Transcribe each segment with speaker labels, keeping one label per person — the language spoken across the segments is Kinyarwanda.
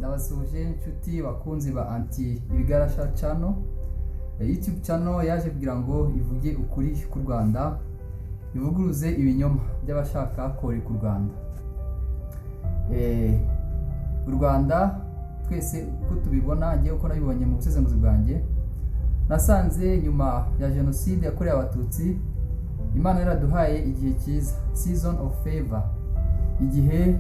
Speaker 1: ndabasuhuje inshuti bakunzi ba anti ibigarasha channel. YouTube channel yaje kugira ngo ivuge ukuri ku Rwanda, ivuguruze ibinyoma by'abashaka kore ku Rwanda. U Rwanda twese uko tubibona, ngiye uko nabibonye mu busesenguzi bwanjye, nasanze nyuma ya jenoside yakorewe abatutsi Imana yaraduhaye igihe cyiza, season of favor, igihe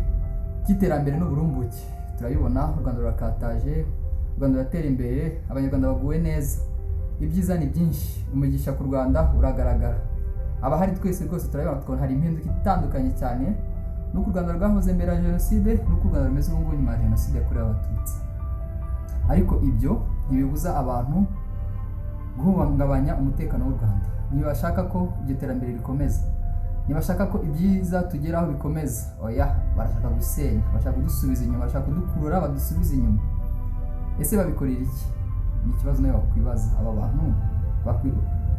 Speaker 1: cy'iterambere n'uburumbuke. Turabibona u Rwanda rurakataje, u Rwanda ruratera imbere, abanyarwanda baguwe neza, ibyiza ni byinshi, umugisha ku Rwanda uragaragara. Abahari twese rwose turabibona, tukabona hari impinduka itandukanye cyane nuko u Rwanda rwahoze mbere ya jenoside, nuko u Rwanda rumeze ubu ngubu nyuma ya jenoside yakorewe abatutsi. Ariko ibyo ntibibuza abantu guhungabanya umutekano w'u Rwanda. Ntibashaka ko iryo terambere rikomeza, ntibashaka ko ibyiza tugeraho bikomeza. Oya, barashaka gusenya, bashaka kudusubiza inyuma, bashaka kudukurura badusubiza inyuma. Ese babikorera iki? Ni ikibazo nawe wakwibaza. Aba bantu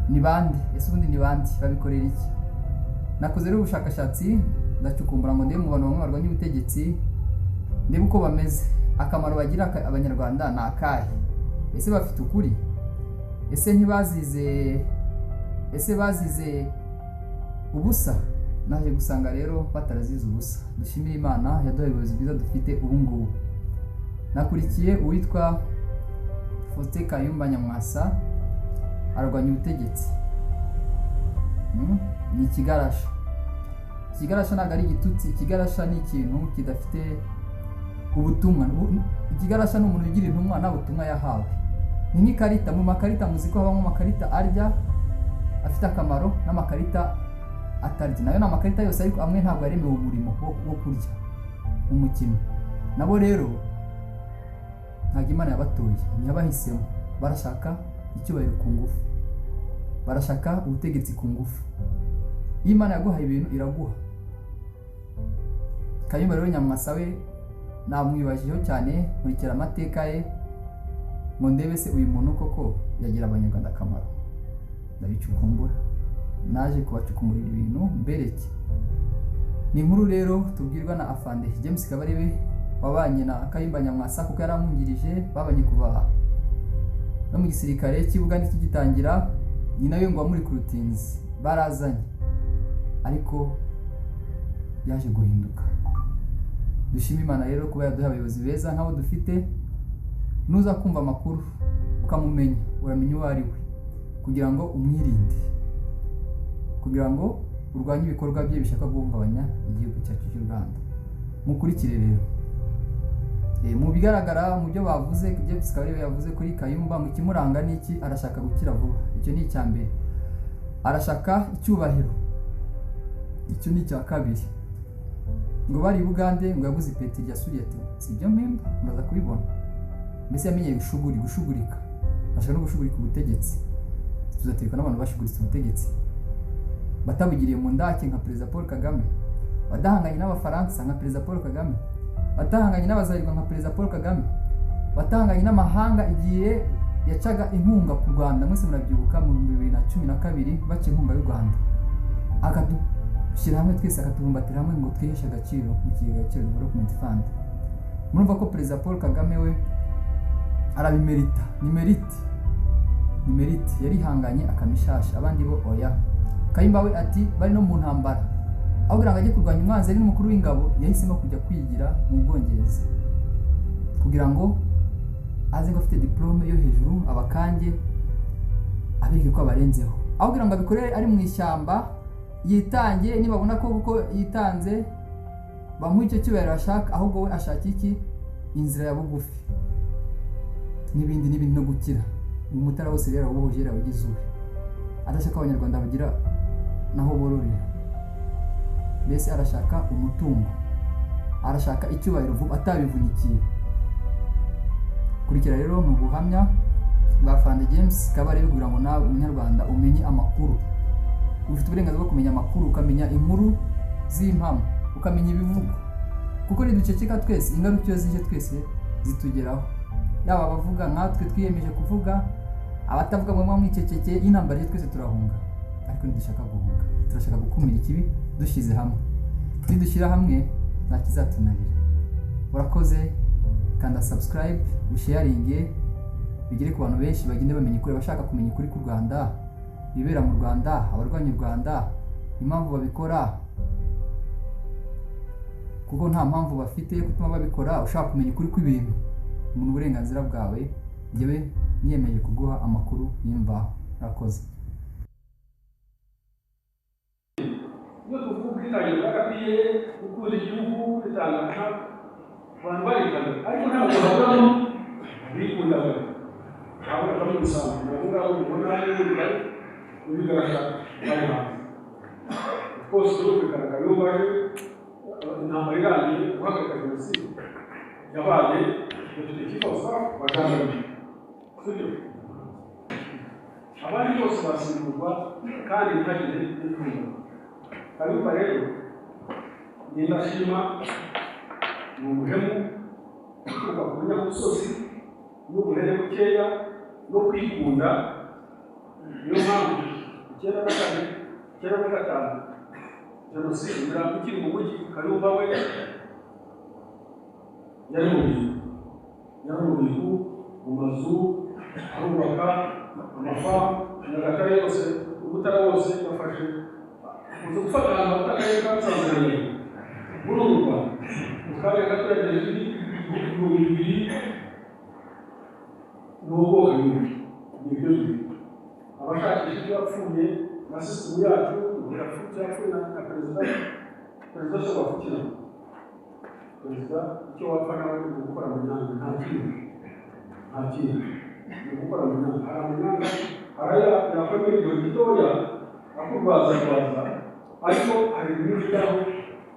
Speaker 1: ni bande? Ese ubundi ni bande? Babikorera iki? Nakoze rero ubushakashatsi, ndacukumbura ngo ndebe mu bantu bamwe barwanya ubutegetsi, ndebe uko bameze, akamaro bagira abanyarwanda ni akahe. Ese bafite ukuri? Ese bazize ubusa? Naje gusanga rero batarazize ubusa. Dushimire Imana yaduhaye ubuyobozi bwiza dufite ubu ngubu. Nakurikiye uwitwa Faustin Kayumba Nyamwasa arwanya ubutegetsi. Ni ikigarasha. Ikigarasha ntabwo ari igitutsi, ikigarasha ni ikintu kidafite ubutumwa. Ikigarasha ni umuntu ugira intumwa nta butumwa yahawe. Ni nk'ikarita, mu makarita muzi ko habamo amakarita arya afite akamaro n'amakarita atarya. Nayo ni amakarita yose, ariko amwe ntabwo yaremewe umurimo wo kurya umukino. Nabo rero ntabwo Imana yabatoye, ntiyabahisemo. Barashaka icyubahiro ku ngufu, barashaka ubutegetsi ku ngufu. Iyo Imana yaguhaye ibintu iraguha. Kayumba rero Nyamwasa we namwibajijeho cyane, nkurikira amateka ye ngo ndebe se uyu muntu koko yagira abanyarwanda akamaro. Ndabicukumbura, naje kubacukumurira ibintu mbereke. Ni inkuru rero tubwirwa na Afande James Kabarebe wabanye na Kayumba Nyamwasa, kuko yaramwungirije, babanye kuva no mu gisirikare cy'Ubugande kigitangira. Ni nawe ngo muri kurutinzi barazanye, ariko yaje guhinduka. Dushima Imana rero kuba yaduha abayobozi beza nk'abo dufite. Nuza kumva amakuru ukamumenya, uramenya uwo ari we, kugira ngo umwirinde, kugira ngo urwanye ibikorwa bye bishaka guhungabanya igihugu cyacu cy'u Rwanda. Mukurikire rero. Mu bigaragara mu byo bavuze, James Kabarebe yavuze kuri Kayumba mu kimuranga n'iki, arashaka gukira vuba. Icyo ni icya mbere. Arashaka icyubahiro. Icyo ni icya kabiri. Ngo bari Bugande, ngo yaguze ipeti rya Suriyete. Si byo mpimba, muraza kubibona. Mbese yamenye gushugurika. Ashaka no gushugurika ubutegetsi. Tuzatereka n'abantu bashuguritse ubutegetsi, batabugiriye mu ndake nka Perezida Paul Kagame, badahanganye n'Abafaransa nka Perezida Paul Kagame, batahanganye n'Abazayirwa nka Perezida Paul Kagame, batahanganye n'amahanga igihe yacaga inkunga ku Rwanda. Mwese murabyibuka mu 2012 baca inkunga y'u Rwanda, akadushyira hamwe twese, akatubumbatira hamwe ngo twiheshe agaciro mu kigega cya Development Fund. Murumva ko Perezida Paul Kagame we arabimerita. Ni merite. Yarihanganye akamishasha, abandi bo oya. Kayumba we ati bari no mu ntambara, aho kugira ngo ajye kurwanya umwanzi ari n'umukuru w'ingabo, yahisemo kujya kwigira mu Bwongereza kugira ngo aze ngo afite diplome yo hejuru, abakange abereke ko abarenzeho. Aho kugira ngo abikorere ari mu ishyamba, yitange, nibabona ko kuko yitanze bamuha icyo cyubahiro ashaka, ahubwo we ashaka iki? Inzira ya bugufi n'ibindi no gukira. Umutara wose rero ubohoje ugize uwe, adashaka abanyarwanda bagira naho bororera. Mbese arashaka umutungo, arashaka icyubahiro vuba atabivunikiye. Kurikira rero mu buhamya bwa Afande James Kabarebe kugira ngo nawe umunyarwanda umenye amakuru. Ufite uburenganzira bwo kumenya amakuru, ukamenya inkuru z'impamo, ukamenya ibivugo, kuko niduceceka twese ingaruka iyo zije twese zitugeraho. Yaba abavuga nkatwe twiyemeje kuvuga, abatavuga mwe mwicecekeye, intambara ye twese turahunga. Ariko ntidushaka guhunga, turashaka gukumira ikibi dushyize hamwe. Nidushyira hamwe nta kizatunanira. Urakoze kanda subscribe, usharinge, bigire ku bantu benshi bagende bamenya ukuri, bashaka kumenya ukuri ku Rwanda, bibera mu Rwanda, abarwanya u Rwanda, impamvu babikora, kuko nta mpamvu bafite yo gutuma babikora. Ushaka kumenya ukuri kw'ibintu, umuntu uburenganzira bwawe, njyewe niyemeje kuguha amakuru y'imvaho. Urakoze.
Speaker 2: iyo tuvuga ubwitange bw'agapiye gukunda igihugu bitangana abantu barikana, ariko ntabwo babamo bikunda we abo bakaba bisanzwe nabo ngabo ubona n'ibindi bigaragara bari hanze rwose. Urumvikana iyo baje intambara irangiye guhagarika jenoside yabaye dufite ikibazo bajandaruye, sibyo? Abandi bose basimburwa kandi ntihagire n'ifunguro. Kayumba rero ni ndashima, ni umuhemu uturuka ku bunyamusozi n'uburere bukeya no kwikunda. Niyo mpamvu 1995 jenoside imirambo ikiri mu mujyi, Kayumba we yari mu bintu mu mazu arubaka amafamu Nyagatare yose, Umutara wose yafashe uzi gufata ahantu h'akarere ka Tanzania muri uru Rwanda mu karere gatoya ibihumbi bibiri n'ubwoko bibiri. Nibyo abashakisha ibyo yapfuye na sisitemu yacu yapfuye na perezida se wapfukira perezida icyo wapfa nawe ni gukora mu nyanja, nta kintu ni gukora mu nyanja. Hari amanyanga yakwemera igihe gitoya akurwaza ariko hari ibintu byaho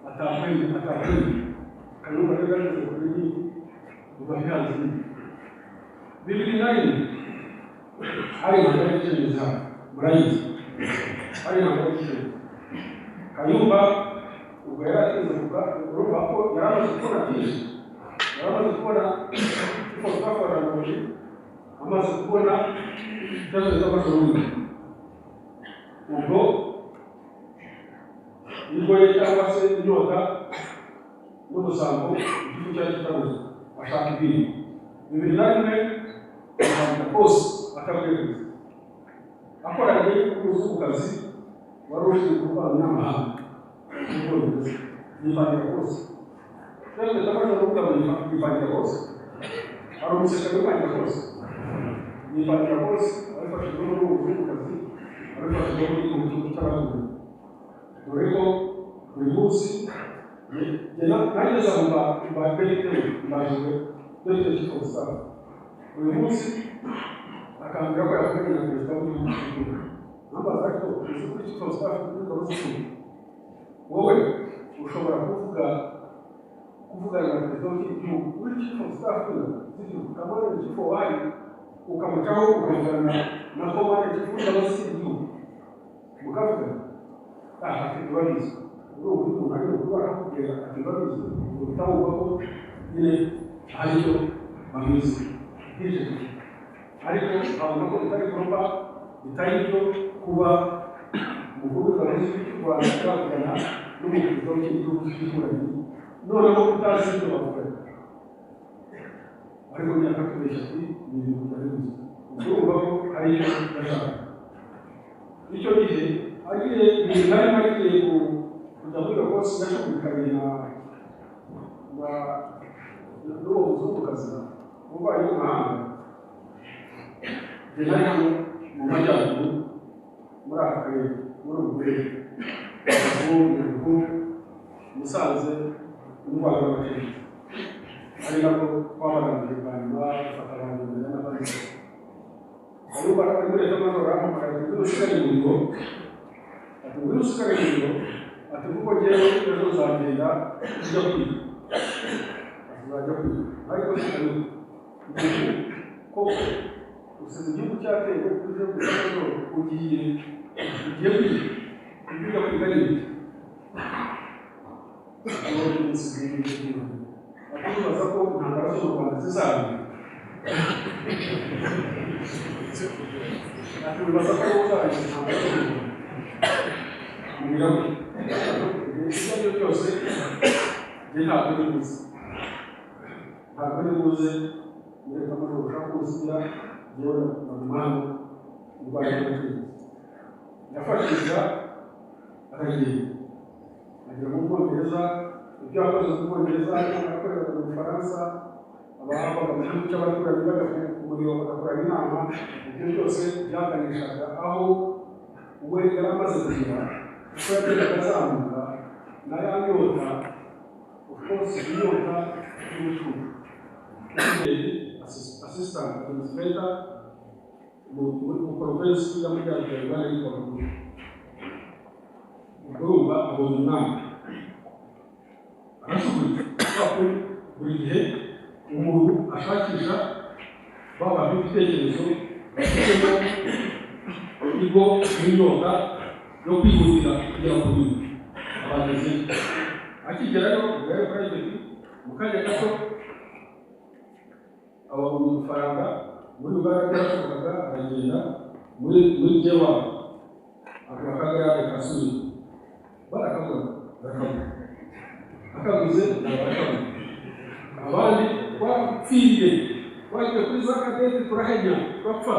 Speaker 2: atakwemera. Kayumba rero yageze kuri iyi ubahihanze bibiri hari impamvu y'icyemezo murayizi, hari impamvu y'icyemezo Kayumba ubwo yaratinze urumva ko yaramaze kubona byinshi, yaramaze kubona iko twakorana muri amaze kubona ikibazo cy'amashuri. Ubwo ingoye cyangwa se inyota n'ubusambo igihugu cyacu kitabuze ashaka ibintu. 2001 akandika kose atabwiriza akoranye n'umuzungukazi wari ushinzwe gutwara umunyamahanga n'ubwongereza yipangira kose. Twese tubasha kuvuga ngo yipangira kose, hari umusirikare wipangira kose, yipangira kose abifashijwe n'umuzungukazi, abifashijwe n'igihugu cy'abaturage. Dore ko buri munsi nageze aho mbabwirite mbajijwe dore icyo gusaba buri munsi akambwira ko yavuganye na perezida w'igihugu cy'igihugu. Nambaza ariko uzi kuri icyo gusaba n'ingabo z'igihugu, wowe ushobora kuvugana na perezida w'igihugu kuri icyo gusaba z'igihugu, ukamubona icyo wari ukamucaho ukavugana na komande cy'ingabo z'igihugu mukavugana. Afite ibibazo ubu umuntu ari gukora kugera afite ibibazo utabumva ko nyine aricyo bameze hirya, ariko abona ko bitari ngombwa, bitari byo kuba umukuru w'ingabo z'igihugu cy'u Rwanda yakuvugana n'umuperezida w'igihugu cy'igituranyi noneho utazi ibyo bavuga, ariko myaka tubeshya ati ni ibintu bitari byiza. Ubwo urumva ko ari icyo bashaka. Icyo gihe agiye ibintu harimo agiye kujya muri iyo kose yashobokanye n'uwo muzungukazi ubaye w'umuhanga. Nari hano mu majyaruguru muri aka karere muri ubu burere Nyabihu, Musanze n'u Rwanda rw'Abategetsi, ari nabwo twabarangije bwa nyuma dufata abantu imbere n'abandi. Kayumba ari muri leta y'amajoro ahamagara ngo usigare mu rugo, ati ngo usigare mu rugo, ati kuko njyewe ejo nzagenda ujya kwiga, azajya kwiga. Ariko sikari koko usize igihugu cyatewe uje gusa ugiye kwiga kwiga neza. Akibaza ko intambara zo mu Rwanda zizarangira, akibaza ko uzarangiza intambara zo mu Rwanda mu birahuri. Ibyo byose njye ntabwo bibuze, ntabwo ari buze mwereka amajoro ushaka kuwusigira yewe na mumano mu Rwanda rw'Afurika yafashije aragenda agera mu Bwongereza ibyo yakoze mu Bwongereza yakoreraga mu Bufaransa abahabaga mu gihugu cy'abaturanyi bajya ku muriro bagakorana inama ibyo byose byaganishaga aho we yari amaze kugira uko yagendaga azamuka na ya nyota of course inyota y'ubucuruzi assistant administrator mu provinsi y'amajyaruguru y'Uganda yitwa Ruguru urumva abonye umwanya arasubira kuko buri gihe umuntu ashakisha baba ibitekerezo bafitemo igo n'inyota yo kwihutira kugera ku bintu abageze akigera rero ubwari private mu kanya gato ababonye udufaranga muri Uganda yarashobokaga aragenda muri jewa akagare kasuri barakabona akaguze barakabona abandi twapfiriye twagiye kuri za kadete turahenya turapfa